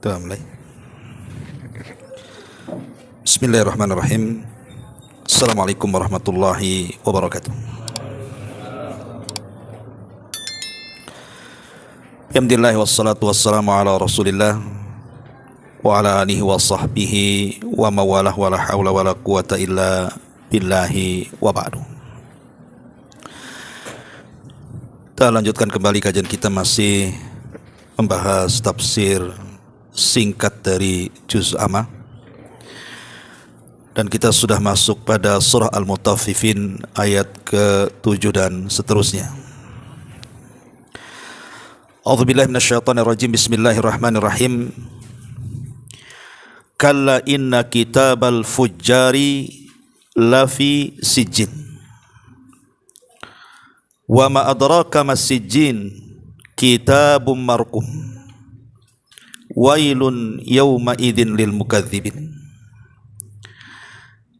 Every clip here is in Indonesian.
Kita mulai. Bismillahirrahmanirrahim. Assalamualaikum warahmatullahi wabarakatuh. Alhamdulillah wassalatu wassalamu ala Rasulillah wa ala alihi wa sahbihi wa mawalah wa la hawla wa la quwata illa billahi wa ba'du. Kita lanjutkan kembali kajian kita, masih membahas tafsir singkat dari Juz Amma, dan kita sudah masuk pada surah Al-Mutaffifin ayat ke-7 dan seterusnya. A'udzubillahi minasyaitonirrajim. Bismillahirrahmanirrahim. Kalla inna kitabal fujjari lafi sijjin wa ma adraka mas sijjin kitabum marqum wailun yawma idzin lil mukadzibin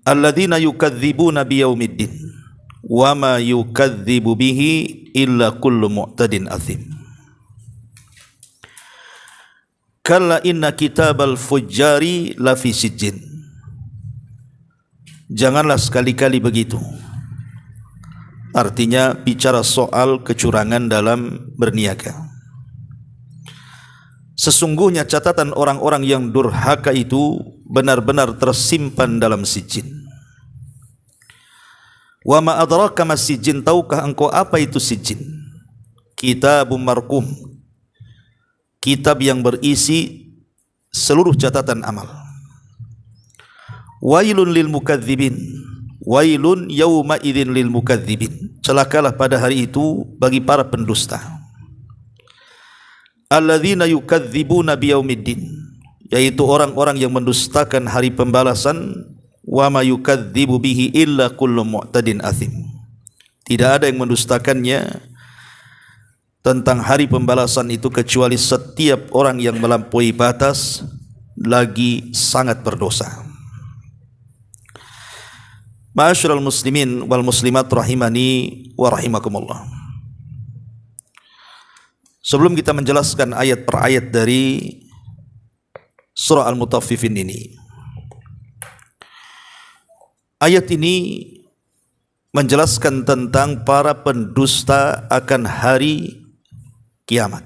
alladzina yukadzibuna biyaumiddin wa ma yukadzibu bihi illa kullu mu'tadin athim. Kalla inna kitabal fujjari lafi sijjin. Janganlah sekali-kali begitu. Artinya bicara soal kecurangan dalam berniaga. Sesungguhnya catatan orang-orang yang durhaka itu benar-benar tersimpan dalam sijjin. Wa ma adraka mas sijjin, tahukah engkau apa itu sijjin? Kitabum marqum, kitab yang berisi seluruh catatan amal. Wailun lil mukadzibin, wailun yauma idzin lil mukadzibin, celakalah pada hari itu bagi para pendusta. Alladzina yukadzibuna biyaumiddin, yaitu orang-orang yang mendustakan hari pembalasan. Wa ma yukadzibu bihi illa kullu mu'tadin athim, tidak ada yang mendustakannya tentang hari pembalasan itu kecuali setiap orang yang melampaui batas lagi sangat berdosa. Ma'asyiral muslimin wal muslimat rahimani wa rahimakumullah. Sebelum kita menjelaskan ayat per ayat dari surah Al-Mutaffifin ini, ayat ini menjelaskan tentang para pendusta akan hari kiamat,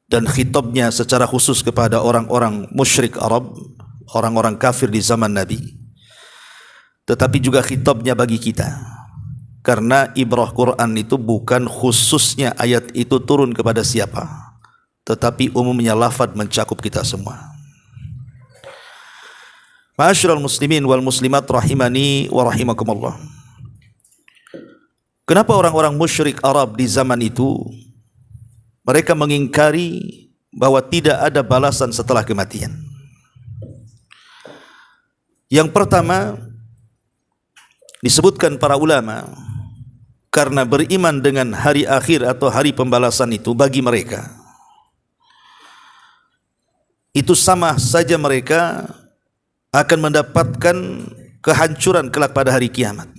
dan khitabnya secara khusus kepada orang-orang musyrik Arab, orang-orang kafir di zaman Nabi, tetapi juga khitabnya bagi kita. Karena ibrah Quran itu bukan khususnya ayat itu turun kepada siapa, tetapi umumnya lafaz mencakup kita semua. Ma'asyiral muslimin wal muslimat rahimani wa rahimakumullah. Kenapa orang-orang musyrik Arab di zaman itu mereka mengingkari bahwa tidak ada balasan setelah kematian? Yang pertama, disebutkan para ulama, karena beriman dengan hari akhir atau hari pembalasan itu bagi mereka itu sama saja mereka akan mendapatkan kehancuran kelak pada hari kiamat.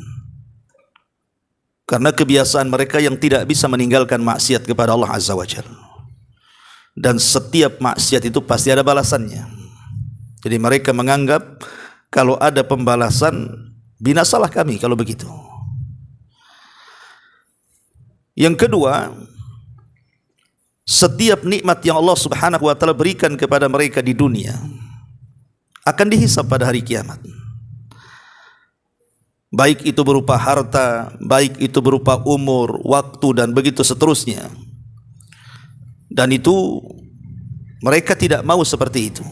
Karena kebiasaan mereka yang tidak bisa meninggalkan maksiat kepada Allah Azza wa Jalla, dan setiap maksiat itu pasti ada balasannya. Jadi mereka menganggap kalau ada pembalasan, binasalah kami kalau begitu. Yang kedua, setiap nikmat yang Allah Subhanahu wa taala berikan kepada mereka di dunia akan dihisab pada hari kiamat. Baik itu berupa harta, baik itu berupa umur, waktu, dan begitu seterusnya. Dan itu mereka tidak mau seperti itu.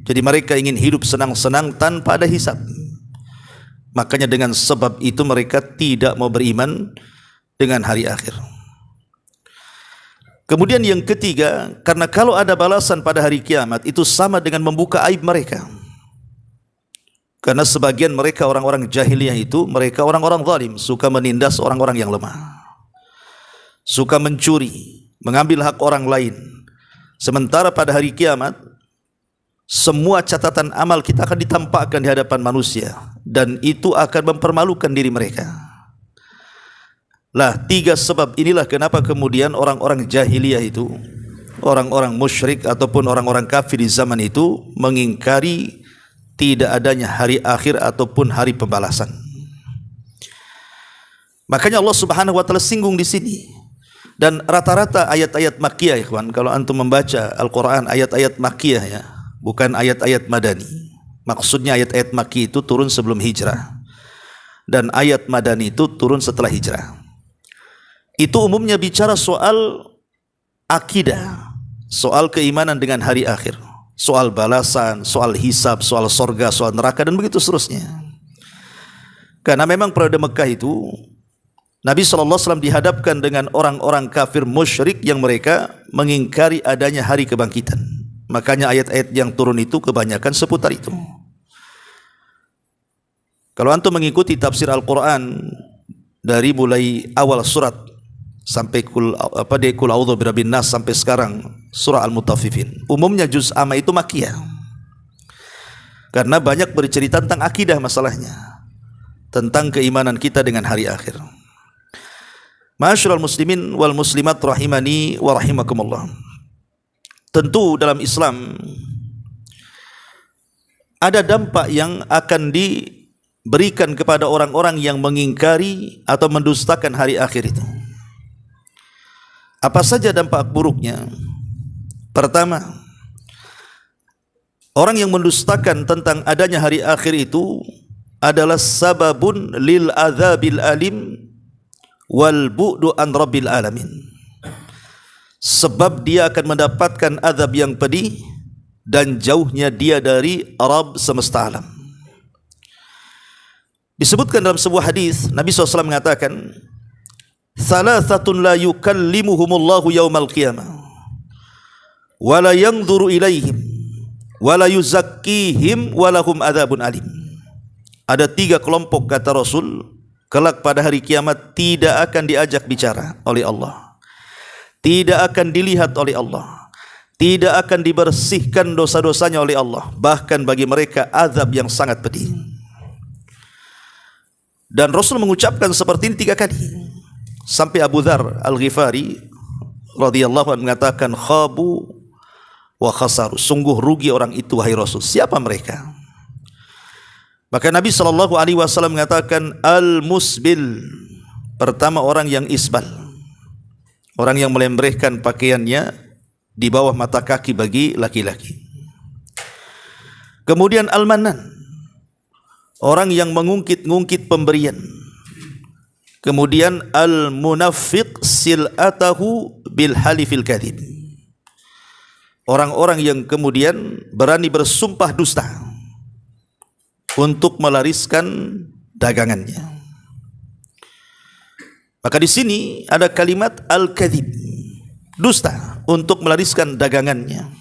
Jadi mereka ingin hidup senang-senang tanpa ada hisab. Makanya dengan sebab itu mereka tidak mau beriman dengan hari akhir. Kemudian yang ketiga, karena kalau ada balasan pada hari kiamat itu sama dengan membuka aib mereka. Karena sebagian mereka orang-orang jahiliyah itu, mereka orang-orang zalim, suka menindas orang-orang yang lemah, suka mencuri, mengambil hak orang lain. Sementara pada hari kiamat semua catatan amal kita akan ditampakkan di hadapan manusia, dan itu akan mempermalukan diri mereka. Lah, tiga sebab inilah kenapa kemudian orang-orang jahiliyah itu orang-orang musyrik ataupun orang-orang kafir di zaman itu mengingkari tidak adanya hari akhir ataupun hari pembalasan. Makanya Allah Subhanahu wa taala singgung di sini. Dan rata-rata ayat-ayat makkiyah, ikhwan, kalau antum membaca Al-Qur'an ayat-ayat makkiyah ya, bukan ayat-ayat madani. Maksudnya ayat-ayat makki itu turun sebelum hijrah. Dan ayat madani itu turun setelah hijrah. Itu umumnya bicara soal akidah, soal keimanan dengan hari akhir, soal balasan, soal hisab, soal sorga, soal neraka, dan begitu seterusnya. Karena memang periode Mekah itu Nabi SAW dihadapkan dengan orang-orang kafir musyrik yang mereka mengingkari adanya hari kebangkitan. Makanya ayat-ayat yang turun itu kebanyakan seputar itu. Kalau antum mengikuti tafsir Al-Quran dari mulai awal surat sampai kul a'udzu birabbin nas sampai sekarang surah Al-Mutaffifin, umumnya juz amma itu makkiyah. Karena banyak bercerita tentang akidah masalahnya, tentang keimanan kita dengan hari akhir. Ma'asyiral muslimin wal muslimat rahimani wa rahimakumullah. Tentu dalam Islam ada dampak yang akan diberikan kepada orang-orang yang mengingkari atau mendustakan hari akhir itu. Apa saja dampak buruknya? Pertama, orang yang mendustakan tentang adanya hari akhir itu adalah sababun lil adzabil alim wal bu'du an rabbil alamin. Sebab dia akan mendapatkan azab yang pedih dan jauhnya dia dari Rabb semesta alam. Disebutkan dalam sebuah hadis, Nabi SAW mengatakan, "Thalathatun la yukallimuhumullahu yaumal qiyamah wa la yanzuru ilaihim wa la yuzakkihim wa lahum adzabun alim." Ada 3 kelompok, kata Rasul, kelak pada hari kiamat tidak akan diajak bicara oleh Allah, tidak akan dilihat oleh Allah, tidak akan dibersihkan dosa-dosanya oleh Allah, bahkan bagi mereka azab yang sangat pedih. Dan Rasul mengucapkan seperti ini 3 kali, sampai Abu Dzar Al-Ghifari radhiyallahu anhu mengatakan, khabu wa khasaru, sungguh rugi orang itu wahai Rasul. Siapa mereka? Maka Nabi SAW mengatakan, al-musbil, pertama orang yang isbal, orang yang melembrehkan pakaiannya di bawah mata kaki bagi laki-laki. Kemudian al-manan, orang yang mengungkit-ngungkit pemberian. Kemudian al-munafiq sil'atahu bil halifil kadhib, orang-orang yang kemudian berani bersumpah dusta untuk melariskan dagangannya. Maka di sini ada kalimat al-kadhib, dusta untuk melariskan dagangannya.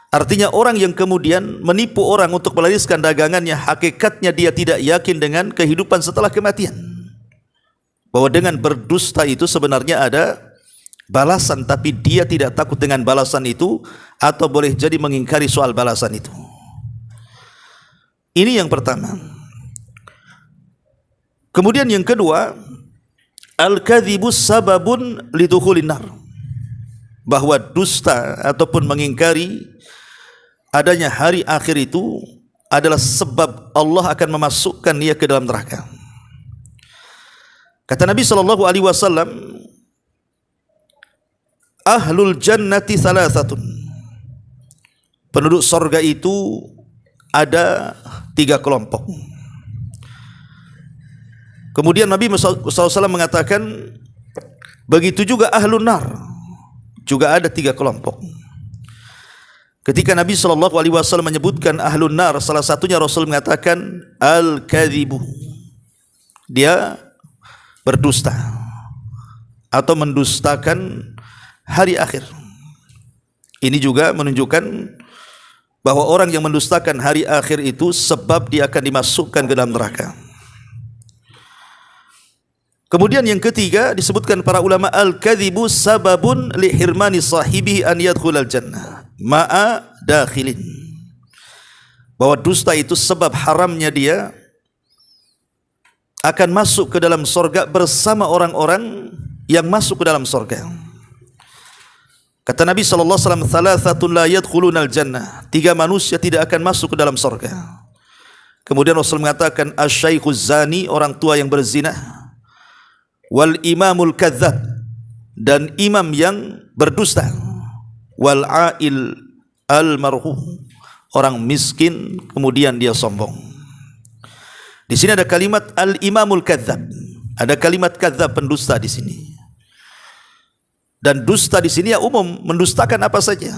Artinya orang yang kemudian menipu orang untuk melariskan dagangannya, hakikatnya dia tidak yakin dengan kehidupan setelah kematian. Bahwa dengan berdusta itu sebenarnya ada balasan, tapi dia tidak takut dengan balasan itu, atau boleh jadi mengingkari soal balasan itu. Ini yang pertama. Kemudian yang kedua, al-kadhibu sababun lidukhulin nar, bahwa dusta ataupun mengingkari adanya hari akhir itu adalah sebab Allah akan memasukkan dia ke dalam neraka. Kata Nabi SAW, ahlul jannati thalathatun, penduduk sorga itu ada 3 kelompok. Kemudian Nabi SAW mengatakan, begitu juga ahlun nar, juga ada 3 kelompok. Ketika Nabi SAW menyebutkan ahlun nar, salah satunya Rasul mengatakan al-kadhibu, dia berdusta atau mendustakan hari akhir. Ini juga menunjukkan bahwa orang yang mendustakan hari akhir itu sebab dia akan dimasukkan ke dalam neraka. Kemudian yang ketiga disebutkan para ulama, al-kadhibu sababun li hirmani sahibihi an yadkhulal jannah ma'a dakhilin, bahwa dusta itu sebab haramnya dia akan masuk ke dalam sorga bersama orang-orang yang masuk ke dalam sorga. Kata Nabi SAW, thalathatun la yadkhulunal jannah, 3 manusia tidak akan masuk ke dalam surga. Kemudian Rasul mengatakan, asy-syaikhuz zani, orang tua yang berzina, wal imamul kadzdzab, dan imam yang berdusta, wal ail al marhum, orang miskin kemudian dia sombong. Di sini ada kalimat al imamul kadzdzab, ada kalimat kadzdzab, pendusta di sini. Dan dusta di sini ya umum, mendustakan apa saja.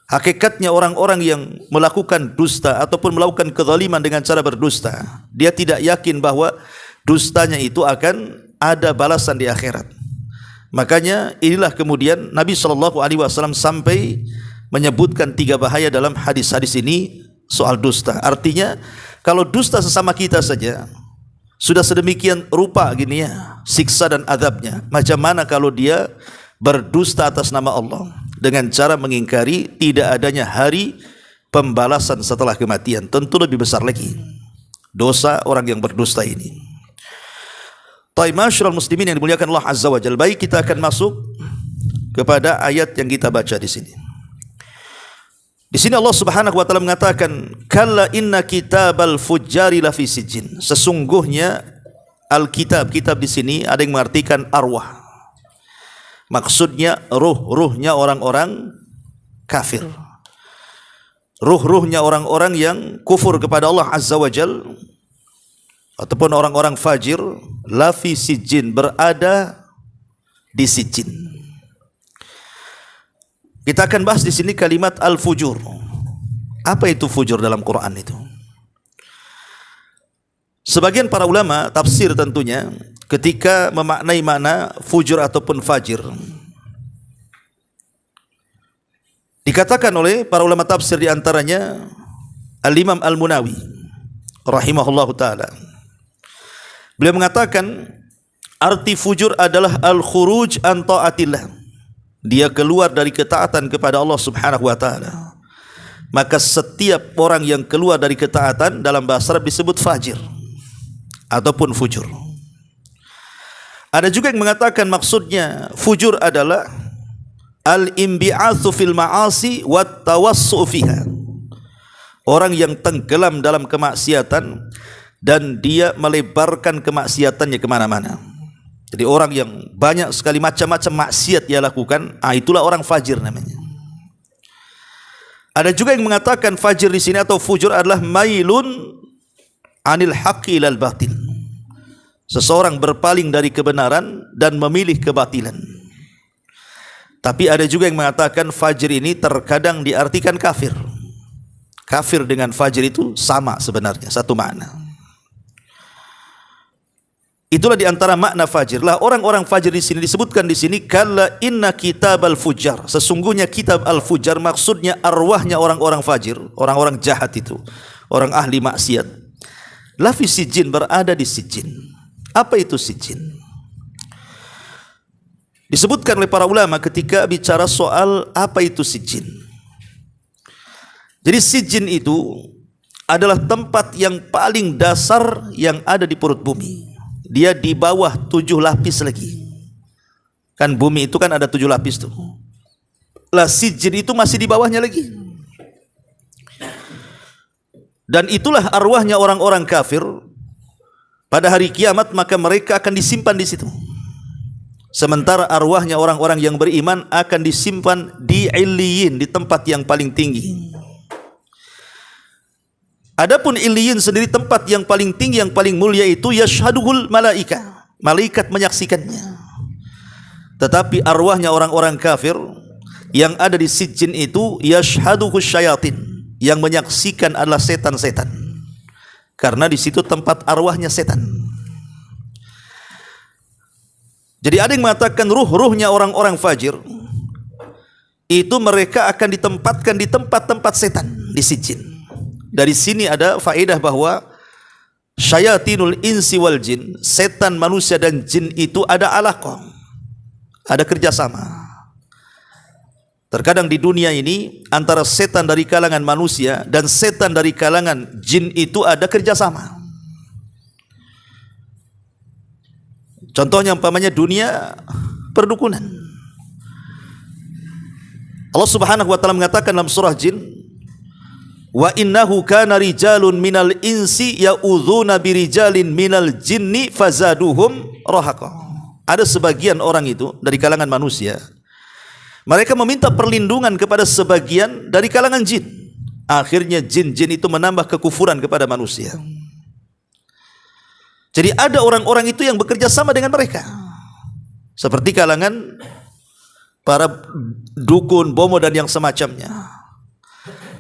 Hakikatnya orang-orang yang melakukan dusta ataupun melakukan kezaliman dengan cara berdusta, dia tidak yakin bahwa dustanya itu akan ada balasan di akhirat. Makanya inilah kemudian Nabi SAW sampai menyebutkan 3 bahaya dalam hadis-hadis ini soal dusta. Artinya kalau dusta sesama kita saja sudah sedemikian rupa gini ya siksa dan azabnya, macam mana kalau dia berdusta atas nama Allah dengan cara mengingkari tidak adanya hari pembalasan setelah kematian? Tentu lebih besar lagi dosa orang yang berdusta ini. Taib, masyarul muslimin yang dimuliakan Allah Azza wa Jalla. Baik, kita akan masuk kepada ayat yang kita baca di sini. Di sini Allah Subhanahu wa taala mengatakan, kalla inna kitabal fujjari lafi sijjin. Sesungguhnya Alkitab, kitab di sini ada yang mengartikan arwah. Maksudnya ruh-ruhnya orang-orang kafir. Ruh-ruhnya orang-orang yang kufur kepada Allah Azza wa Jalla ataupun orang-orang fajir, lafi sijjin, berada di sijjin. Kita akan bahas di sini kalimat al-fujur. Apa itu fujur dalam Quran itu? Sebagian para ulama tafsir tentunya ketika memaknai makna fujur ataupun fajir, dikatakan oleh para ulama tafsir di antaranya Al-Imam Al-Munawi rahimahullahu taala. Beliau mengatakan arti fujur adalah al-khuruj an ta'atillah. Dia keluar dari ketaatan kepada Allah Subhanahu wa taala. Maka setiap orang yang keluar dari ketaatan dalam bahasa Arab disebut fajir ataupun fujur. Ada juga yang mengatakan maksudnya fujur adalah al-imbi'atsu fil ma'asi wat tawassu fiha. Orang yang tenggelam dalam kemaksiatan dan dia melebarkan kemaksiatannya kemana-mana. Jadi orang yang banyak sekali macam-macam maksiat dia lakukan, itulah orang fajir namanya. Ada juga yang mengatakan fajir di sini atau fujur adalah mailun anil haqqi ilal batil. Seseorang berpaling dari kebenaran dan memilih kebatilan. Tapi ada juga yang mengatakan fajir ini terkadang diartikan kafir. Kafir dengan fajir itu sama sebenarnya, satu makna. Itulah di antara makna fajir. Lah orang-orang fajir di sini disebutkan di sini kalla inna kitabal fujjar. Sesungguhnya kitab al-fujjar maksudnya arwahnya orang-orang fajir, orang-orang jahat itu, orang ahli maksiat. Lafi sijjin, berada di sijjin. Apa itu sijjin? Disebutkan oleh para ulama ketika bicara soal apa itu sijjin. Jadi sijjin itu adalah tempat yang paling dasar yang ada di perut bumi. Dia di bawah 7 lapis lagi. Kan bumi itu kan ada 7 lapis tuh. Lah sijjin itu masih di bawahnya lagi. Dan itulah arwahnya orang-orang kafir. Pada hari kiamat maka mereka akan disimpan di situ. Sementara arwahnya orang-orang yang beriman akan disimpan di Illiyin, di tempat yang paling tinggi. Adapun Illiyin sendiri tempat yang paling tinggi, yang paling mulia itu yashhaduhul malaika. Malaikat menyaksikannya. Tetapi arwahnya orang-orang kafir yang ada di sijjin itu yashhaduhus syayatin. Yang menyaksikan adalah setan-setan. Karena di situ tempat arwahnya setan. Jadi ada yang mengatakan ruh-ruhnya orang-orang fajir itu mereka akan ditempatkan di tempat-tempat setan di sijjin. Dari sini ada faedah bahwa syayatinul insi wal jin, setan manusia dan jin itu ada alaqah, ada kerjasama. Terkadang di dunia ini antara setan dari kalangan manusia dan setan dari kalangan jin itu ada kerjasama. Contohnya umpamanya dunia perdukunan. Allah Subhanahu wa taala mengatakan dalam surah Jin, wa innahu kana rijalun minal insi ya'udzuna birijalin minal jinni fazaduhum rahaqa. Ada sebagian orang itu dari kalangan manusia, mereka meminta perlindungan kepada sebagian dari kalangan jin. Akhirnya jin-jin itu menambah kekufuran kepada manusia. Jadi ada orang-orang itu yang bekerja sama dengan mereka, seperti kalangan para dukun, bomo dan yang semacamnya,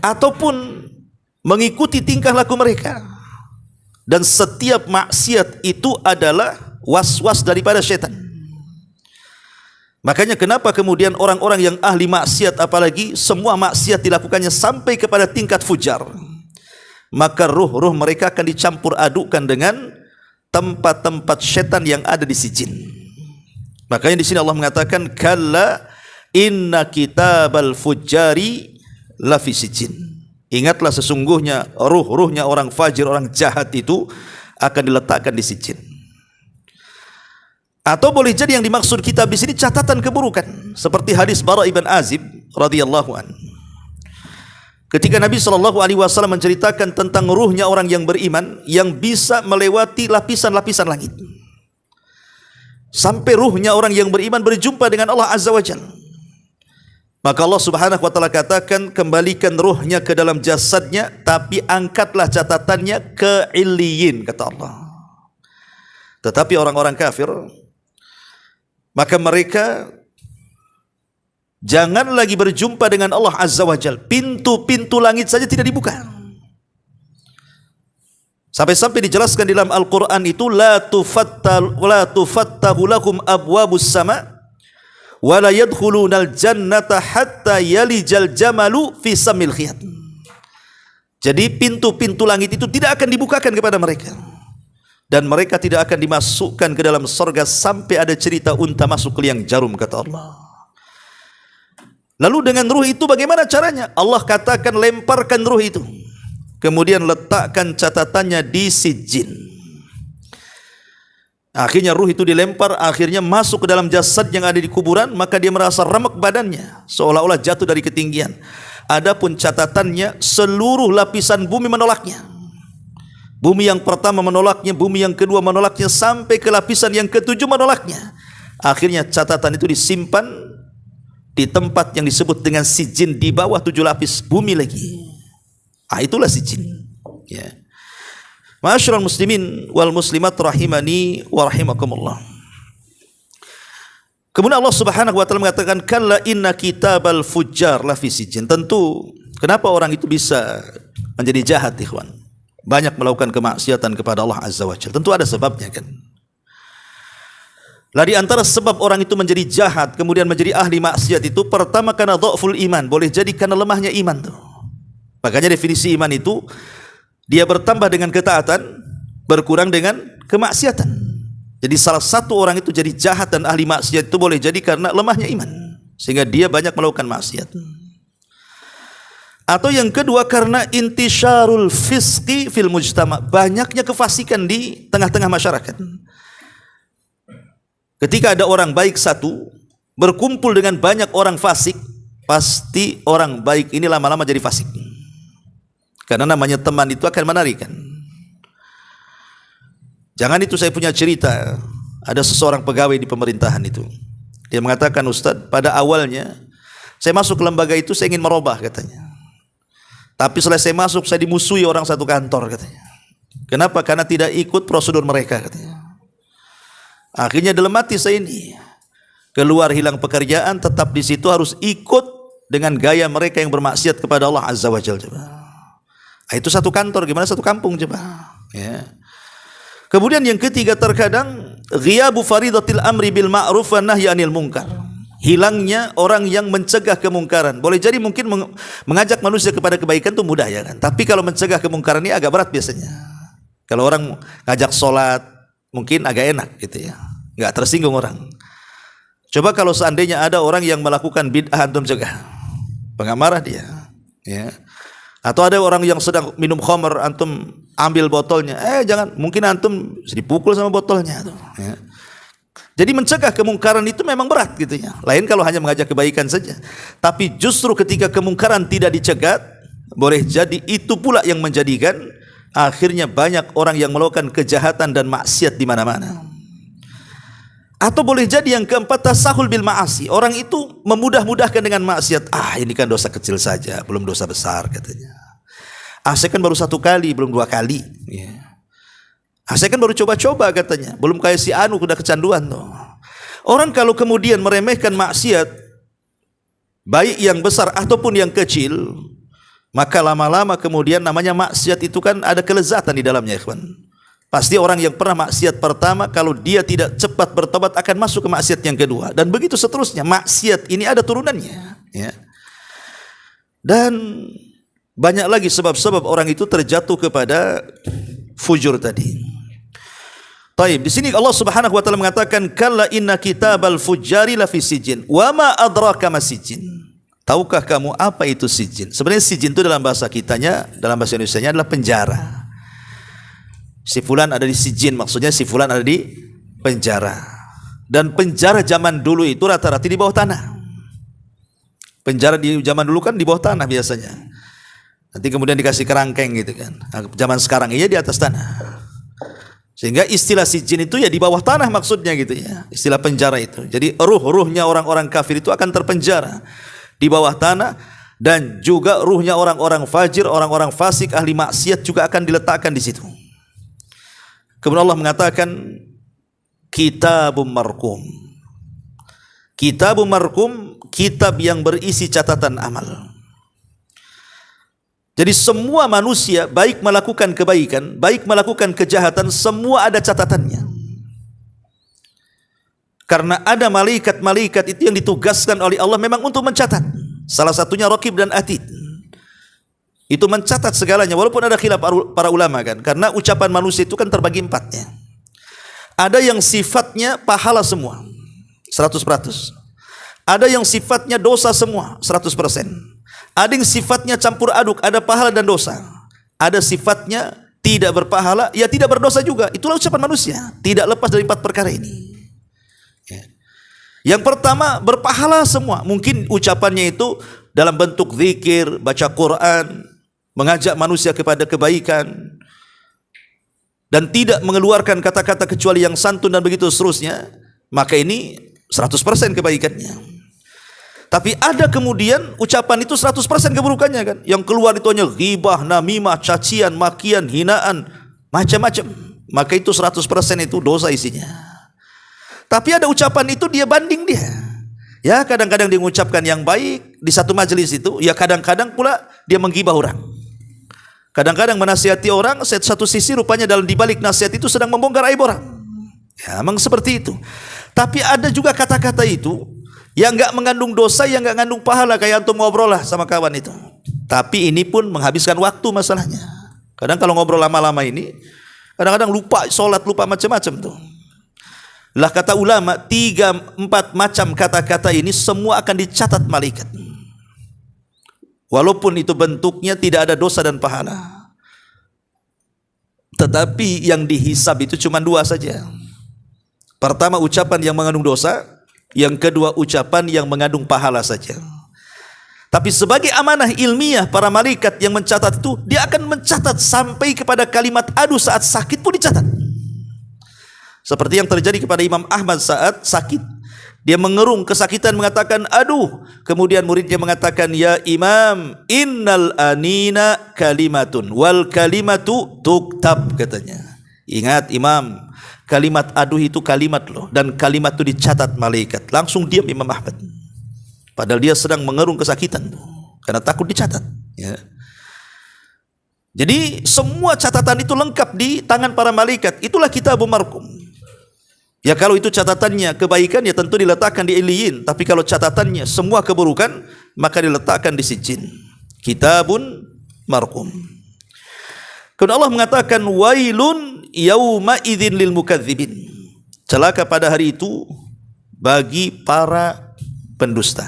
ataupun mengikuti tingkah laku mereka. Dan setiap maksiat itu adalah was-was daripada syaitan. Makanya kenapa kemudian orang-orang yang ahli maksiat, apalagi semua maksiat dilakukannya sampai kepada tingkat fujar, maka ruh-ruh mereka akan dicampur adukkan dengan tempat-tempat syaitan yang ada di si jin. Makanya di sini Allah mengatakan, kalla inna kitabal fujari lafi sijin. Ingatlah sesungguhnya ruh-ruhnya orang fajir, orang jahat itu akan diletakkan di sijin. Atau boleh jadi yang dimaksud kitab di sini catatan keburukan, seperti hadis Bara ibn Azib radhiyallahu an. Ketika Nabi SAW menceritakan tentang ruhnya orang yang beriman yang bisa melewati lapisan-lapisan langit, sampai ruhnya orang yang beriman berjumpa dengan Allah Azza wa Jalla. Maka Allah Subhanahu wa taala katakan, kembalikan ruhnya ke dalam jasadnya, tapi angkatlah catatannya ke Illiyin, kata Allah. Tetapi orang-orang kafir, maka mereka jangan lagi berjumpa dengan Allah Azza wa Jalla, pintu-pintu langit saja tidak dibuka. Sampai-sampai dijelaskan di dalam Al-Quran itu, la tufattahu lakum abwabus sama wa la yadkhulunal jannata hatta yalijal jamalu fi samil khiyat. Jadi pintu-pintu langit itu tidak akan dibukakan kepada mereka, dan mereka tidak akan dimasukkan ke dalam surga sampai ada cerita unta masuk ke liang jarum, kata Allah. Lalu dengan ruh itu bagaimana caranya? Allah katakan, lemparkan ruh itu, kemudian letakkan catatannya di sijin. Akhirnya ruh itu dilempar, akhirnya masuk ke dalam jasad yang ada di kuburan, maka dia merasa remek badannya, seolah-olah jatuh dari ketinggian. Adapun catatannya, seluruh lapisan bumi menolaknya. Bumi yang pertama menolaknya, bumi yang kedua menolaknya, sampai ke lapisan yang ketujuh menolaknya. Akhirnya catatan itu disimpan di tempat yang disebut dengan sijin, di bawah 7 lapis bumi lagi. Itulah sijin. Ya. Ma'asyiral muslimin wal muslimat rahimani wa rahimakumullah. Kemudian Allah Subhanahu wa taala mengatakan, kalla inna kitabal fujjar lafi sijin. Tentu kenapa orang itu bisa menjadi jahat, ikhwan? Banyak melakukan kemaksiatan kepada Allah Azza wa Jalla. Tentu ada sebabnya kan. Lah di antara sebab orang itu menjadi jahat kemudian menjadi ahli maksiat itu, pertama karena dha'ful iman, boleh jadi karena lemahnya iman tuh. Makanya definisi iman itu, dia bertambah dengan ketaatan, berkurang dengan kemaksiatan. Jadi salah satu orang itu jadi jahat dan ahli maksiat itu boleh jadi karena lemahnya iman, sehingga dia banyak melakukan maksiat. Atau yang kedua karena intisyarul fisqi fil mujtama, banyaknya kefasikan di tengah-tengah masyarakat. Ketika ada orang baik satu berkumpul dengan banyak orang fasik, pasti orang baik ini lama-lama jadi fasik. Karena namanya teman itu akan menarik kan. Jangan itu saya punya cerita, ada seseorang pegawai di pemerintahan itu. Dia mengatakan, Ustadz, pada awalnya saya masuk ke lembaga itu saya ingin merubah katanya. Tapi setelah saya masuk saya dimusuhi orang satu kantor katanya. Kenapa? Karena tidak ikut prosedur mereka katanya. Akhirnya dalam hati saya ini, keluar hilang pekerjaan, tetap di situ harus ikut dengan gaya mereka yang bermaksiat kepada Allah Azza wa Jalla. Itu satu kantor, gimana satu kampung coba. Ya. Kemudian yang ketiga, terkadang ghiyabu faridatil amri bil ma'ruf wa nahyi 'anil munkar. Hilangnya orang yang mencegah kemungkaran. Boleh jadi mungkin mengajak manusia kepada kebaikan itu mudah ya kan. Tapi kalau mencegah kemungkaran ini agak berat biasanya. Kalau orang ngajak sholat mungkin agak enak gitu ya, nggak tersinggung orang. Coba kalau seandainya ada orang yang melakukan bid'ah, antum cegah, nggak marah dia. Ya. Atau ada orang yang sedang minum khamr, antum ambil botolnya, jangan, mungkin antum dipukul sama botolnya tuh, ya. Jadi mencegah kemungkaran itu memang berat gitu ya. Lain kalau hanya mengajak kebaikan saja. Tapi justru ketika kemungkaran tidak dicegat, boleh jadi itu pula yang menjadikan akhirnya banyak orang yang melakukan kejahatan dan maksiat di mana-mana. Atau boleh jadi yang keempat, tasahul bil ma'asi. Orang itu memudah-mudahkan dengan maksiat. Ini kan dosa kecil saja, belum dosa besar katanya. Saya kan baru 1 kali, belum 2 kali. Saya kan baru coba-coba katanya, belum kayak si Anu udah kecanduan tuh. Orang kalau kemudian meremehkan maksiat, baik yang besar ataupun yang kecil, maka lama-lama kemudian namanya maksiat itu kan ada kelezatan di dalamnya, ikhwan. Pasti orang yang pernah maksiat pertama, kalau dia tidak cepat bertobat akan masuk ke maksiat yang kedua, dan begitu seterusnya. Maksiat ini ada turunannya, ya. Dan banyak lagi sebab-sebab orang itu terjatuh kepada fujur tadi. Taib, di sini Allah Subhanahu wa taala mengatakan, kalla inna kitabal fujjari lafi sijin wa ma adraka ma sijin. Tahukah kamu apa itu sijin? Sebenarnya sijin itu dalam bahasa kitanya, dalam bahasa Indonesianya adalah penjara. Si fulan ada di sijin, maksudnya si fulan ada di penjara. Dan penjara zaman dulu itu rata-rata di bawah tanah. Penjara di zaman dulu kan di bawah tanah biasanya. Nanti kemudian dikasih kerangkeng gitu kan. Zaman sekarang ini di atas tanah. Sehingga istilah sijin itu ya di bawah tanah maksudnya gitu ya. Istilah penjara itu. Jadi ruh-ruhnya orang-orang kafir itu akan terpenjara di bawah tanah, dan juga ruhnya orang-orang fajir, orang-orang fasik, ahli maksiat juga akan diletakkan di situ. Kemudian Allah mengatakan kitabum marqum. Kitabum marqum, kitab yang berisi catatan amal. Jadi semua manusia, baik melakukan kebaikan, baik melakukan kejahatan, semua ada catatannya. Karena ada malaikat-malaikat itu yang ditugaskan oleh Allah memang untuk mencatat. Salah satunya Raqib dan Atid. Itu mencatat segalanya, walaupun ada khilaf para ulama kan. Karena ucapan manusia itu kan terbagi 4 ya. Ada yang sifatnya pahala semua, 100%. Ada yang sifatnya dosa semua, 100%. Ada yang sifatnya campur aduk, ada pahala dan dosa. Ada sifatnya tidak berpahala, ya tidak berdosa juga. Itulah ucapan manusia, tidak lepas dari 4 perkara ini. Yang pertama, berpahala semua. Mungkin ucapannya itu dalam bentuk zikir, baca Quran, mengajak manusia kepada kebaikan, dan tidak mengeluarkan kata-kata kecuali yang santun dan begitu seterusnya. Maka ini 100% kebaikannya. Tapi ada kemudian ucapan itu 100% keburukannya kan. Yang keluar itu hanya ghibah, namimah, cacian, makian, hinaan, macam-macam. Maka itu 100% itu dosa isinya. Tapi ada ucapan itu dia banding dia. Ya kadang-kadang dia mengucapkan yang baik di satu majelis itu, ya kadang-kadang pula dia menggibah orang. Kadang-kadang menasihati orang, satu sisi rupanya dalam dibalik nasihat itu sedang membongkar aib orang. Ya memang seperti itu. Tapi ada juga kata-kata itu yang enggak mengandung dosa, yang enggak mengandung pahala, kayak antum ngobrol lah sama kawan itu. Tapi ini pun menghabiskan waktu masalahnya. Kadang kalau ngobrol lama-lama ini, kadang-kadang lupa sholat, lupa macam-macam tuh. Lah kata ulama, 3-4 macam kata-kata ini semua akan dicatat malaikat. Walaupun itu bentuknya tidak ada dosa dan pahala. Tetapi yang dihisab itu cuma 2 saja. Pertama ucapan yang mengandung dosa, yang kedua ucapan yang mengandung pahala saja. Tapi sebagai amanah ilmiah para malaikat yang mencatat itu, dia akan mencatat sampai kepada kalimat adu saat sakit pun dicatat. Seperti yang terjadi kepada Imam Ahmad saat sakit. Dia mengerung kesakitan mengatakan aduh. Kemudian muridnya mengatakan, ya Imam, innal anina kalimatun wal kalimatu tuktab, katanya. Ingat Imam, kalimat aduh itu kalimat loh, dan kalimat itu dicatat malaikat. Langsung diam Imam Ahmad. Padahal dia sedang mengerung kesakitan tuh, karena takut dicatat. Ya. Jadi semua catatan itu lengkap di tangan para malaikat. Itulah kitabum marqum. Ya kalau itu catatannya kebaikan, ya tentu diletakkan di Iliyin. Tapi kalau catatannya semua keburukan, maka diletakkan di sijin. Kitabun marqum. Kemudian Allah mengatakan wailun yauma idzin lil mukadzibin. Celaka pada hari itu bagi para pendusta.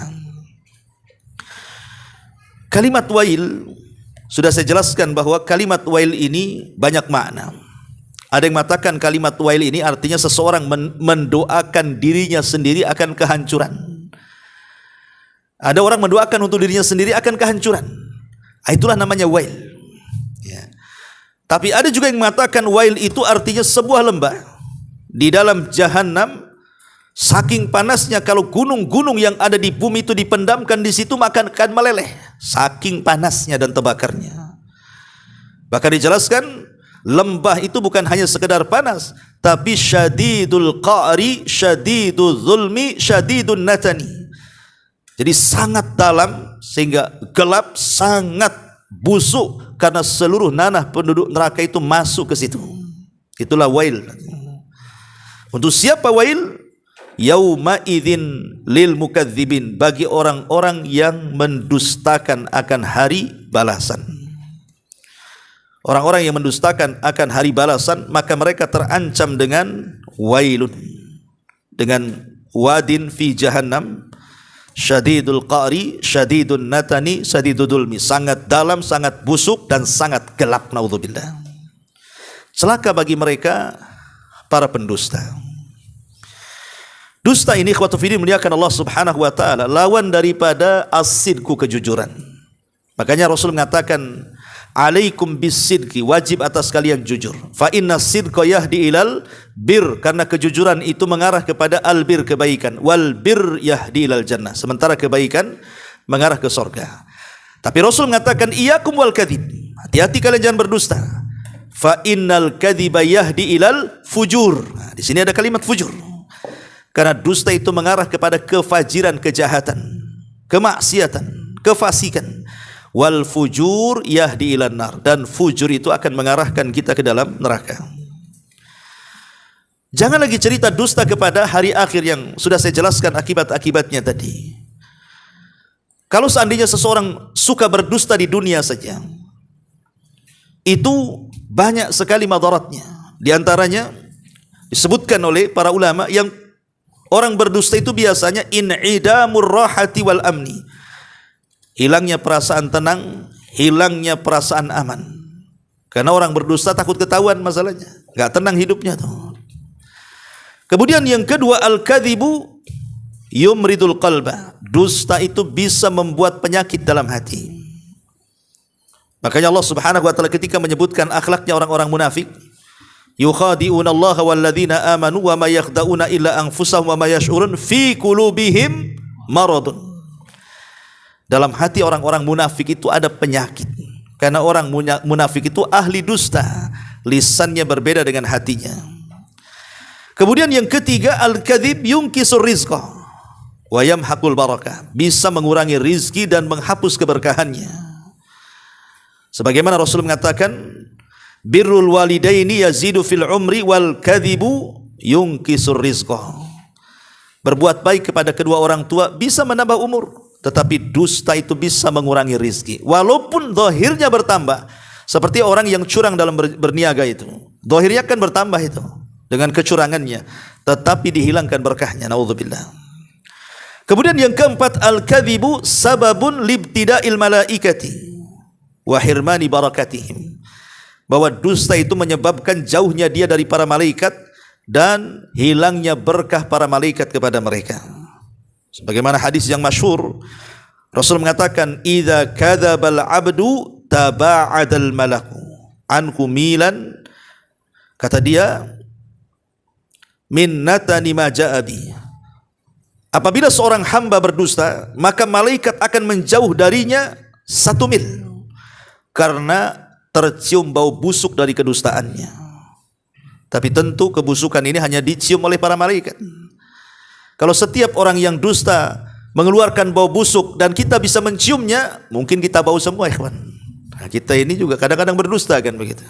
Kalimat wail sudah saya jelaskan bahwa kalimat wail ini banyak makna. Ada yang mengatakan kalimat wail ini artinya seseorang mendoakan dirinya sendiri akan kehancuran. Ada orang mendoakan untuk dirinya sendiri akan kehancuran. Itulah namanya wail. Ya. Tapi ada juga yang mengatakan wail itu artinya sebuah lembah di dalam jahanam. Saking panasnya kalau gunung-gunung yang ada di bumi itu dipendamkan di situ maka akan meleleh. Saking panasnya dan terbakarnya. Bahkan dijelaskan lembah itu bukan hanya sekedar panas, tapi syadidul qa'ri, syadidul zulmi, syadidun natani. Jadi sangat dalam sehingga gelap, sangat busuk karena seluruh nanah penduduk neraka itu masuk ke situ. Itulah wail. Untuk siapa wail? Yauma idzin lil mukadzibin, bagi orang-orang yang mendustakan akan hari balasan. Orang-orang yang mendustakan akan hari balasan, maka mereka terancam dengan wailun, dengan wadin fi jahannam, syadidul qa'ri, syadidun natani, syadidul dulmi, sangat dalam, sangat busuk dan sangat gelap. Naudzubillah. Celaka bagi mereka para pendusta. Dusta ini ikhwatu fiddin muliakan Allah Subhanahu wa taala, lawan daripada as-sidqu, kejujuran. Makanya Rasul mengatakan, alaikum bis-sidqi, wajib atas kalian jujur. Fa inna sidqa yahdi ilal bir, karena kejujuran itu mengarah kepada albir, kebaikan. Wal bir yahdi ilal jannah, sementara kebaikan mengarah ke surga. Tapi Rasul mengatakan iyyakum wal kadzib, hati-hati kalian jangan berdusta. Fa innal kadziba yahdi ilal fujur. Nah, di sini ada kalimat fujur. Karena dusta itu mengarah kepada kefajiran, kejahatan, kemaksiatan, kefasikan. Wal fujur yahdi ilan nar, dan fujur itu akan mengarahkan kita ke dalam neraka. Jangan lagi cerita dusta kepada hari akhir yang sudah saya jelaskan akibat-akibatnya tadi. Kalau seandainya seseorang suka berdusta di dunia saja, itu banyak sekali madaratnya. Di antaranya disebutkan oleh para ulama, yang orang berdusta itu biasanya in'idamur rahati wal amni, hilangnya perasaan tenang, hilangnya perasaan aman. Karena orang berdusta takut ketahuan masalahnya, enggak tenang hidupnya tuh. Kemudian yang kedua, al-kadzibu yumridul qalba, dusta itu bisa membuat penyakit dalam hati. Makanya Allah Subhanahu wa taala ketika menyebutkan akhlaknya orang-orang munafik, yukhadi'una Allah walladzina amanu wa ma yakhda'una illa anfusahum wa ma yash'urun fi qulubihim maradun. Dalam hati orang-orang munafik itu ada penyakit. Karena orang munafik itu ahli dusta, lisannya berbeda dengan hatinya. Kemudian yang ketiga, al-kadzib yungkisur rizqa wa yamhaqul barakah, bisa mengurangi rizki dan menghapus keberkahannya. Sebagaimana Rasul mengatakan, birrul walidaini yazidu fil umri wal kadzibu yungkisur rizqa. Berbuat baik kepada kedua orang tua bisa menambah umur, tetapi dusta itu bisa mengurangi rizki. Walaupun zahirnya bertambah, seperti orang yang curang dalam berniaga itu, zahirnya kan bertambah itu dengan kecurangannya, tetapi dihilangkan berkahnya. Naudzubillah. Kemudian yang keempat, al-kadzibu sababun libtida'il malaikati wa hirmani barakatihim, bahwa dusta itu menyebabkan jauhnya dia dari para malaikat dan hilangnya berkah para malaikat kepada mereka. Sebagaimana hadis yang masyhur, Rasul mengatakan, idza kadzabal abdu taba'adal malaku anhu milan, kata dia, minnatani ma ja'abi, apabila seorang hamba berdusta, maka malaikat akan menjauh darinya 1 mil karena tercium bau busuk dari kedustaannya. Tapi tentu kebusukan ini hanya dicium oleh para malaikat. Kalau setiap orang yang dusta mengeluarkan bau busuk dan kita bisa menciumnya, mungkin kita bau semua, ikhwan. Nah, kita ini juga kadang-kadang berdusta kan begitu.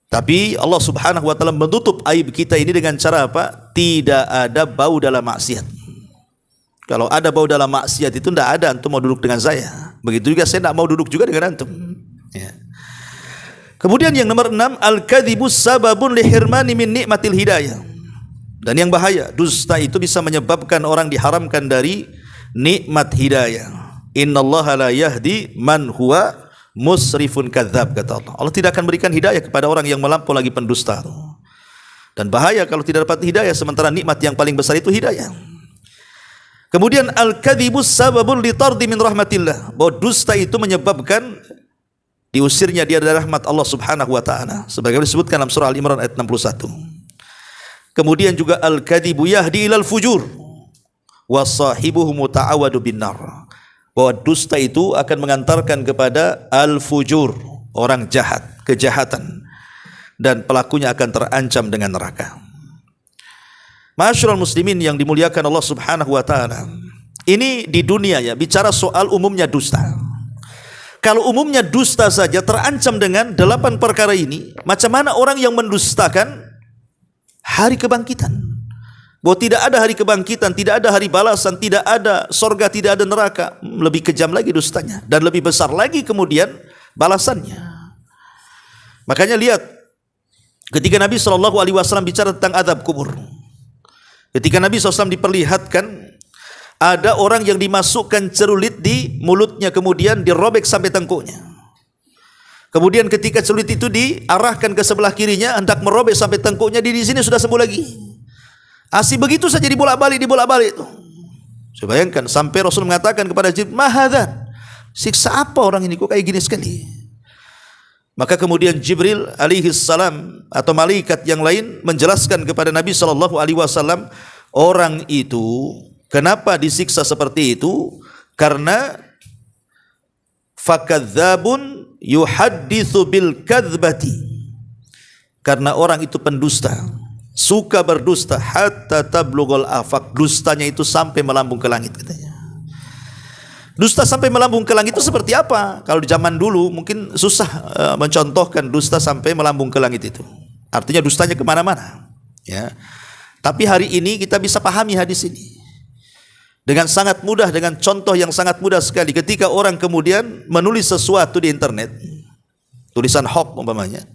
Tapi Allah Subhanahu wa taala menutup aib kita ini dengan cara apa? Tidak ada bau dalam maksiat. Kalau ada bau dalam maksiat itu tidak ada antum mau duduk dengan saya. Begitu juga saya tidak mau duduk juga dengan antum. Ya. Kemudian yang nomor 6, al-kadzibu sababun lihirmani min nikmatil hidayah. Dan yang bahaya, dusta itu bisa menyebabkan orang diharamkan dari nikmat hidayah. Innallaha la yahdi man huwa musrifun kadzab, kata Allah. Allah tidak akan berikan hidayah kepada orang yang melampau lagi pendusta. Dan bahaya kalau tidak dapat hidayah, sementara nikmat yang paling besar itu hidayah. Kemudian al-kadzibus sababun litardi min rahmatillah, bahwa dusta itu menyebabkan diusirnya dia dari rahmat Allah Subhanahu wa taala, sebagaimana disebutkan dalam surah Al-Imran ayat 61. Kemudian juga al-kadzibu yahdi ilal fujur wa sahibuhu muta'awwadu binnar, bahwa dusta itu akan mengantarkan kepada al-fujur, orang jahat, kejahatan, dan pelakunya akan terancam dengan neraka. Ma'asyiral muslimin yang dimuliakan Allah Subhanahu wa taala, ini di dunia ya, bicara soal umumnya dusta. Kalau umumnya dusta saja terancam dengan 8 perkara ini, macam mana orang yang mendustakan hari kebangkitan? Bahwa tidak ada hari kebangkitan, tidak ada hari balasan, tidak ada sorga, tidak ada neraka. Lebih kejam lagi dustanya, dan lebih besar lagi kemudian balasannya. Makanya lihat ketika Nabi SAW bicara tentang azab kubur, ketika Nabi SAW diperlihatkan ada orang yang dimasukkan celurit di mulutnya, kemudian dirobek sampai tengkuknya. Kemudian ketika celurit itu diarahkan ke sebelah kirinya, hendak merobek sampai tengkuknya, di sini sudah sembuh lagi. Asih begitu saja dibolak-balik itu. Saya bayangkan sampai Rasul mengatakan kepada Jibril, "Mahadhan, siksa apa orang ini kok kayak gini sekali?" Maka kemudian Jibril alaihi salam atau malaikat yang lain menjelaskan kepada Nabi SAW, orang itu kenapa disiksa seperti itu? Karena fakadzabun yuhadditsu bil kadzbati, karena orang itu pendusta, suka berdusta, hatta tablughul afaq, dustanya itu sampai melambung ke langit katanya. Dusta sampai melambung ke langit itu seperti apa? Kalau di zaman dulu mungkin susah mencontohkan dusta sampai melambung ke langit itu. Artinya dustanya kemana-mana. Ya. Tapi hari ini kita bisa pahami hadis ini dengan sangat mudah, dengan contoh yang sangat mudah sekali. Ketika orang kemudian menulis sesuatu di internet, tulisan hoax umpamanya,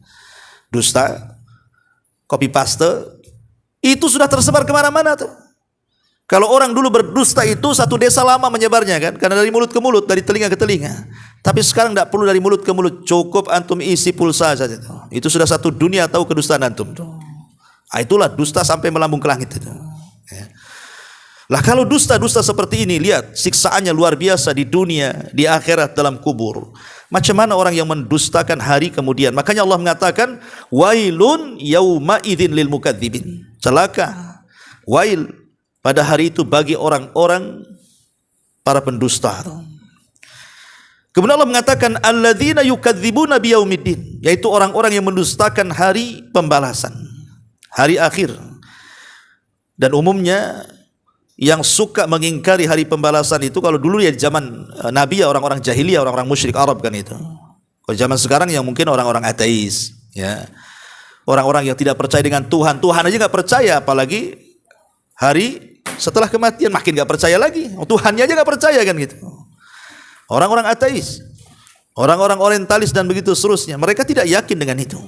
dusta, copy paste, itu sudah tersebar kemana-mana tuh. Kalau orang dulu berdusta itu satu desa lama menyebarnya kan, karena dari mulut ke mulut, dari telinga ke telinga. Tapi sekarang tidak perlu dari mulut ke mulut, cukup antum isi pulsa saja itu sudah satu dunia tahu kedustaan antum tuh. Itulah dusta sampai melambung ke langit itu. Ya. Lah kalau dusta-dusta seperti ini, lihat siksaannya luar biasa di dunia, di akhirat, dalam kubur. Macam mana orang yang mendustakan hari kemudian? Makanya Allah mengatakan, wailun yauma idzin lil mukadzibin. Celaka, wail pada hari itu bagi orang-orang para pendusta. Kemudian Allah mengatakan alladzina yukadzibuna biyaumiddin, yaitu orang-orang yang mendustakan hari pembalasan, hari akhir. Dan umumnya yang suka mengingkari hari pembalasan itu kalau dulu ya di zaman Nabi ya orang-orang jahiliyah, orang-orang musyrik Arab kan itu. Kalau zaman sekarang yang mungkin orang-orang ateis, ya. Orang-orang yang tidak percaya dengan Tuhan, Tuhan aja nggak percaya, apalagi hari setelah kematian makin nggak percaya lagi. Tuhannya aja nggak percaya kan gitu. Orang-orang ateis, orang-orang orientalis dan begitu seterusnya, mereka tidak yakin dengan itu.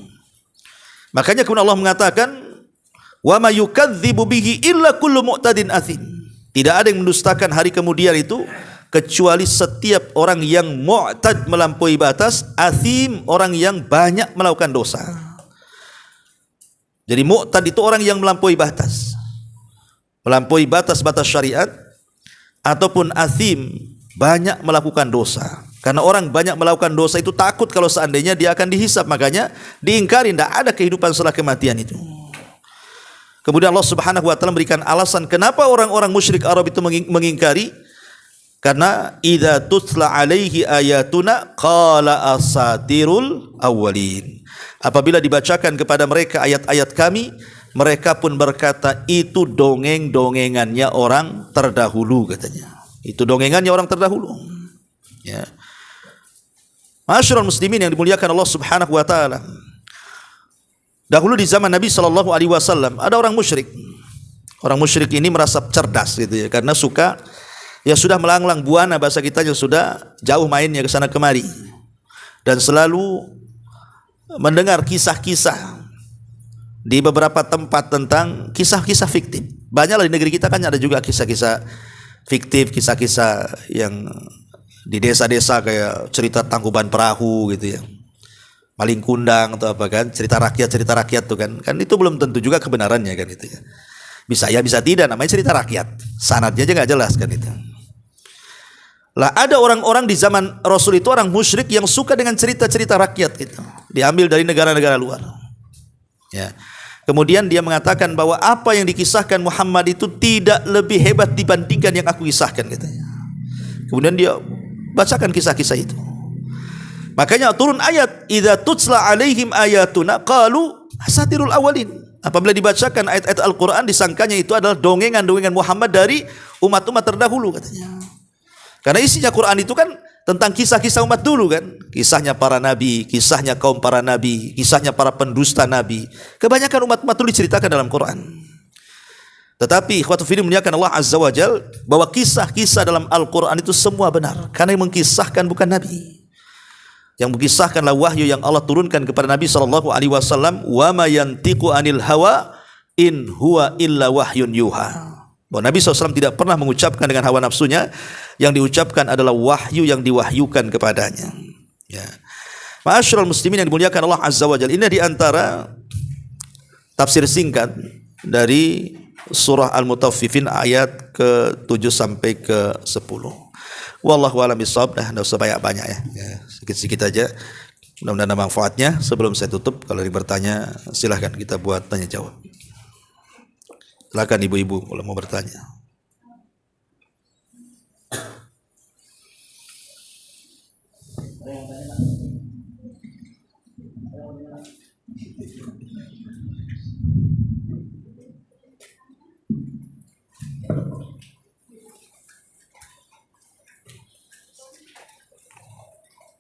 Makanya kemudian Allah mengatakan, wa ma yukadzibu bihi illa kullu mu'tadin athim. Tidak ada yang mendustakan hari kemudian itu kecuali setiap orang yang mu'tad, melampaui batas, athim, orang yang banyak melakukan dosa. Jadi mu'tad itu orang yang melampaui batas, batas syariat, ataupun athim, banyak melakukan dosa. Karena orang banyak melakukan dosa itu takut kalau seandainya dia akan dihisab, makanya diingkari, tidak ada kehidupan setelah kematian itu. Kemudian Allah Subhanahu wa taala memberikan alasan kenapa orang-orang musyrik Arab itu mengingkari, karena idza tutla alaihi ayatuna qala asatirul awwalin. Apabila dibacakan kepada mereka ayat-ayat kami, mereka pun berkata itu dongeng-dongengannya orang terdahulu katanya. Itu dongengannya orang terdahulu. Ya. Ma'asyiral muslimin yang dimuliakan Allah Subhanahu wa taala. Dahulu di zaman Nabi SAW ada orang musyrik. Orang musyrik ini merasa cerdas gitu ya, karena suka ya sudah melanglang buana bahasa kitanya, sudah jauh mainnya ke sana kemari dan selalu mendengar kisah-kisah di beberapa tempat tentang kisah-kisah fiktif. Banyaklah di negeri kita kan ada juga kisah-kisah fiktif, kisah-kisah yang di desa-desa kayak cerita Tangkuban Perahu gitu ya, Maling Kundang atau apa kan, cerita rakyat tuh kan itu belum tentu juga kebenarannya kan itu ya. Bisa ya bisa tidak, namanya cerita rakyat, sanadnya aja nggak jelas kan itu. Lah ada orang-orang di zaman Rasul itu orang musyrik yang suka dengan cerita-cerita rakyat gitu, diambil dari negara-negara luar. Ya. Kemudian dia mengatakan bahwa apa yang dikisahkan Muhammad itu tidak lebih hebat dibandingkan yang aku kisahkan katanya. Kemudian dia bacakan kisah-kisah itu. Makanya turun ayat, "Idza tutsla alaihim ayatuna qalu asatirul awalin." Apabila dibacakan ayat-ayat Al-Qur'an disangkanya itu adalah dongengan-dongengan Muhammad dari umat-umat terdahulu katanya. Karena isinya Quran itu kan tentang kisah-kisah umat dulu kan, kisahnya para nabi, kisahnya kaum para nabi, kisahnya para pendusta nabi. Kebanyakan umat-umat dulu diceritakan dalam Quran. Tetapi ikhwatu fillah muliakan Allah Azza wa Jal, bahwa kisah-kisah dalam Al-Quran itu semua benar, karena yang mengkisahkan bukan nabi. Yang mengkisahkanlah wahyu yang Allah turunkan kepada Nabi SAW. Wa ma yantiqu anil hawa in huwa illa wahyun yuha. Bahwa Nabi SAW tidak pernah mengucapkan dengan hawa nafsunya, yang diucapkan adalah wahyu yang diwahyukan kepadanya. Ya. Ma'asyiral muslimin yang dimuliakan Allah Azza wa Jalla, ini di antara tafsir singkat dari surah Al-Mutaffifin ayat ke-7 sampai ke-10. Wallahu a'lam bishawab. Enggak usah banyak-banyak ya. Sedikit-sedikit aja. Mudah-mudahan ada manfaatnya. Sebelum saya tutup, kalau ada bertanya silahkan kita buat tanya jawab. Silakan ibu-ibu kalau mau bertanya.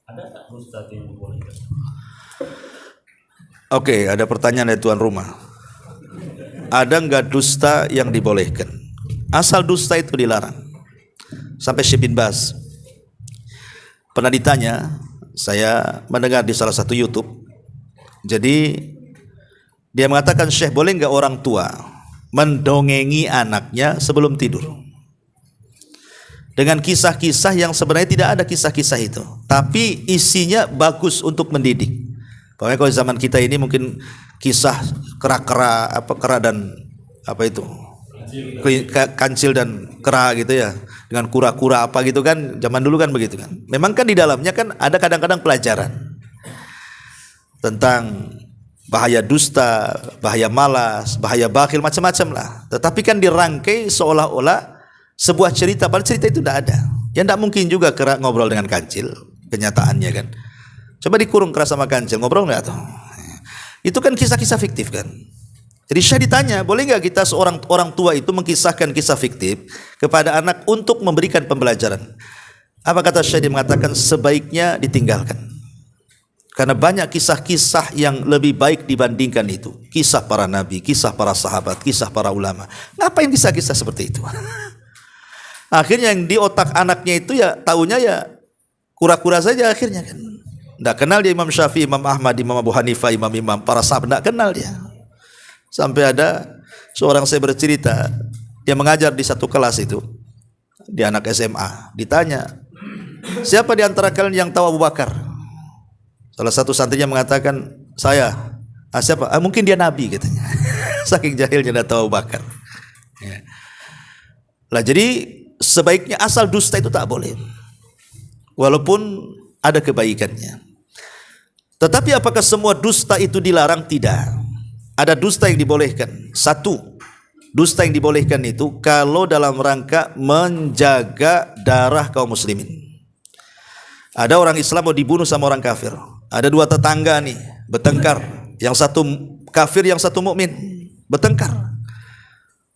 Ada tak dusta yang dibolehkan? Oke, ada pertanyaan dari tuan rumah. Ada enggak dusta yang dibolehkan? Asal dusta itu dilarang. Sampai Syekh bin Baz pernah ditanya, saya mendengar di salah satu YouTube. Jadi dia mengatakan, Syekh, boleh enggak orang tua mendongengi anaknya sebelum tidur dengan kisah-kisah yang sebenarnya tidak ada kisah-kisah itu, tapi isinya bagus untuk mendidik. Pokoknya kalau zaman kita ini mungkin kisah kera dan apa itu, kancil dan kera gitu ya, dengan kura-kura apa gitu kan, zaman dulu kan begitu kan. Memang kan di dalamnya kan ada kadang-kadang pelajaran tentang bahaya dusta, bahaya malas, bahaya bakhil, macam-macam lah. Tetapi kan dirangkai seolah-olah sebuah cerita, padahal cerita itu tidak ada. Ya tidak mungkin juga kera ngobrol dengan kancil, kenyataannya kan. Coba dikurung kera sama kancil, ngobrol nggak tuh? Itu kan kisah-kisah fiktif kan. Jadi Syekh ditanya, boleh nggak kita seorang orang tua itu mengkisahkan kisah fiktif kepada anak untuk memberikan pembelajaran? Apa kata Syekh? Dia mengatakan sebaiknya ditinggalkan. Karena banyak kisah-kisah yang lebih baik dibandingkan itu. Kisah para nabi, kisah para sahabat, kisah para ulama. Ngapain kisah-kisah seperti itu? Akhirnya yang di otak anaknya itu ya taunya ya kura-kura saja akhirnya kan. Tidak kenal dia Imam Syafi'i, Imam Ahmad, Imam Abu Hanifah, imam-imam para sahabat, tidak kenal dia. Sampai ada seorang saya bercerita, dia mengajar di satu kelas itu, di anak SMA. Ditanya, siapa di antara kalian yang tahu Abu Bakar? Salah satu santrinya mengatakan, saya. Siapa? Mungkin dia Nabi katanya. Saking jahilnya tidak tahu Abu Bakar. Ya. Lah jadi sebaiknya asal dusta itu tak boleh, walaupun ada kebaikannya. Tetapi apakah semua dusta itu dilarang? Tidak. Ada dusta yang dibolehkan. Satu, dusta yang dibolehkan itu kalau dalam rangka menjaga darah kaum muslimin. Ada orang Islam mau dibunuh sama orang kafir. Ada dua tetangga nih bertengkar, yang satu kafir, yang satu mukmin, bertengkar.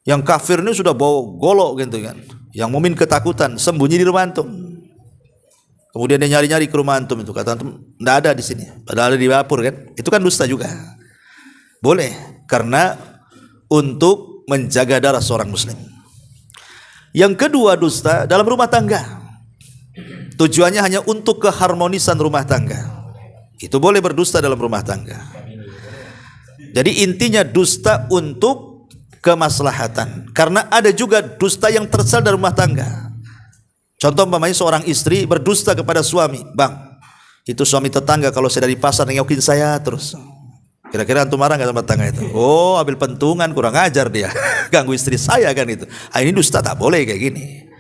Yang kafir ini sudah bawa golok gitu kan, yang mukmin ketakutan, sembunyi di rumah antum. Kemudian dia nyari-nyari ke rumah antum, itu kata antum tidak ada di sini, padahal ada di dapur kan. Itu kan dusta juga. Boleh, karena untuk menjaga darah seorang muslim. Yang kedua, dusta dalam rumah tangga. Tujuannya hanya untuk keharmonisan rumah tangga. Itu boleh berdusta dalam rumah tangga. Jadi intinya dusta untuk kemaslahatan. Karena ada juga dusta yang tersel dari rumah tangga. Contoh umpamanya seorang istri berdusta kepada suami, bang, itu suami tetangga kalau saya dari pasar nengokin saya terus. Kira-kira antum marah nggak sama tetangga itu? Oh, ambil pentungan, kurang ajar dia, ganggu istri saya kan itu. Ah, ini dusta, tak boleh kayak gini.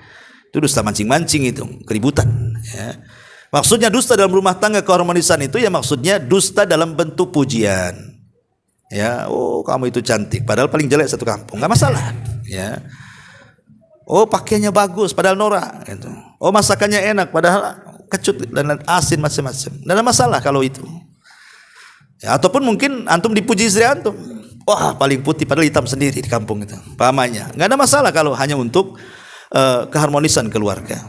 Itu dusta mancing-mancing, itu keributan. Ya. Maksudnya dusta dalam rumah tangga keharmonisan itu ya maksudnya dusta dalam bentuk pujian. Ya, oh kamu itu cantik, padahal paling jelek satu kampung, nggak masalah. Ya. Oh pakaiannya bagus, padahal norak. Gitu. Oh masakannya enak, padahal kecut dan asin macam-macam. Tidak ada masalah kalau itu. Ya, ataupun mungkin antum dipuji istri antum, wah paling putih padahal hitam sendiri di kampung itu, pamannya. Nggak ada masalah kalau hanya untuk keharmonisan keluarga.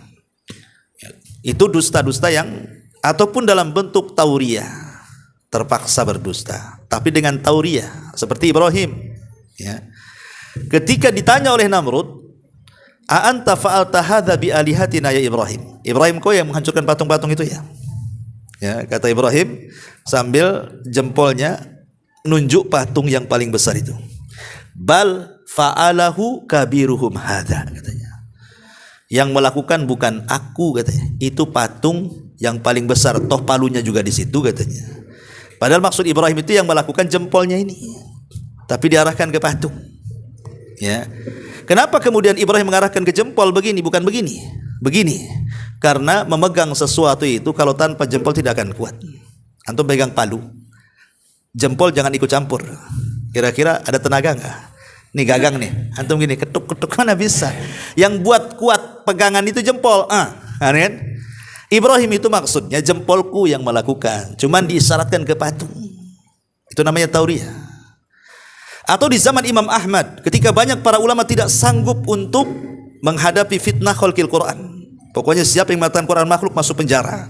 Ya, itu dusta-dusta yang ataupun dalam bentuk tauriah, terpaksa berdusta, tapi dengan tauriah seperti Ibrahim. Ya. Ketika ditanya oleh Namrud, a anta fa'alta hadza bi alihatina ya Ibrahim. Ibrahim, kau yang menghancurkan patung-patung itu ya? Ya, kata Ibrahim sambil jempolnya nunjuk patung yang paling besar itu. Bal fa'alahu kabiruhum hadza, katanya. Yang melakukan bukan aku, katanya. Itu patung yang paling besar, toh palunya juga di situ, katanya. Padahal maksud Ibrahim itu yang melakukan jempolnya ini, tapi diarahkan ke patung. Ya. Kenapa kemudian Ibrahim mengarahkan ke jempol begini, bukan begini? Begini. Karena memegang sesuatu itu kalau tanpa jempol tidak akan kuat. Antum pegang palu, jempol jangan ikut campur. Kira-kira ada tenaga enggak? Nih gagang nih, antum gini ketuk-ketuk mana bisa. Yang buat kuat pegangan itu jempol. Kan? Ibrahim itu maksudnya jempolku yang melakukan, cuman diisyaratkan ke patung. Itu namanya tauriah. Atau di zaman Imam Ahmad, ketika banyak para ulama tidak sanggup untuk menghadapi fitnah khalqil Quran. Pokoknya siapa yang mengatakan Quran makhluk masuk penjara,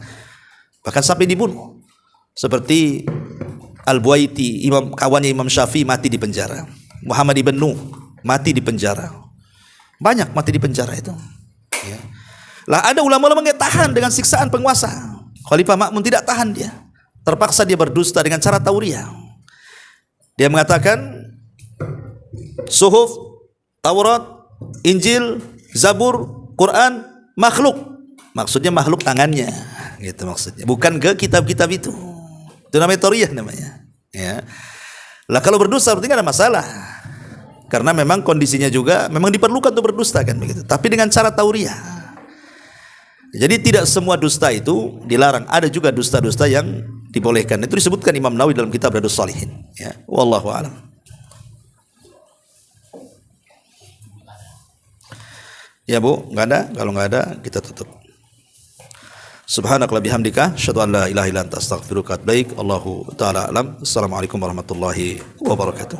bahkan sampai dibunuh. Seperti Al-Buaiti, kawannya Imam Syafi'i, mati di penjara. Muhammad ibn Nuh mati di penjara. Banyak mati di penjara itu. Ya. Lah ada ulama-ulama yang tahan dengan siksaan penguasa. Khalifah Ma'mun tidak tahan dia. Terpaksa dia berdusta dengan cara tauriah. Dia mengatakan Suhuf, Taurat, Injil, Zabur, Quran makhluk. Maksudnya makhluk tangannya, gitu maksudnya. Bukan ke kitab-kitab itu. Itu namanya tauriah namanya. Ya. Lah kalau berdusta berarti tidak ada masalah. Karena memang kondisinya juga memang diperlukan untuk berdusta kan begitu. Tapi dengan cara tauriah. Jadi tidak semua dusta itu dilarang. Ada juga dusta-dusta yang dibolehkan. Itu disebutkan Imam Nawawi dalam kitab Riyadhus Shalihin. Ya, wallahu a'lam. Ya Bu, enggak ada? Kalau enggak ada, kita tutup. Subhanakallahumma bihamdika, asyhadu an la ilaha illa anta astaghfiruka wa atubu ilaik. Allahu ta'ala alam. Assalamualaikum warahmatullahi wabarakatuh.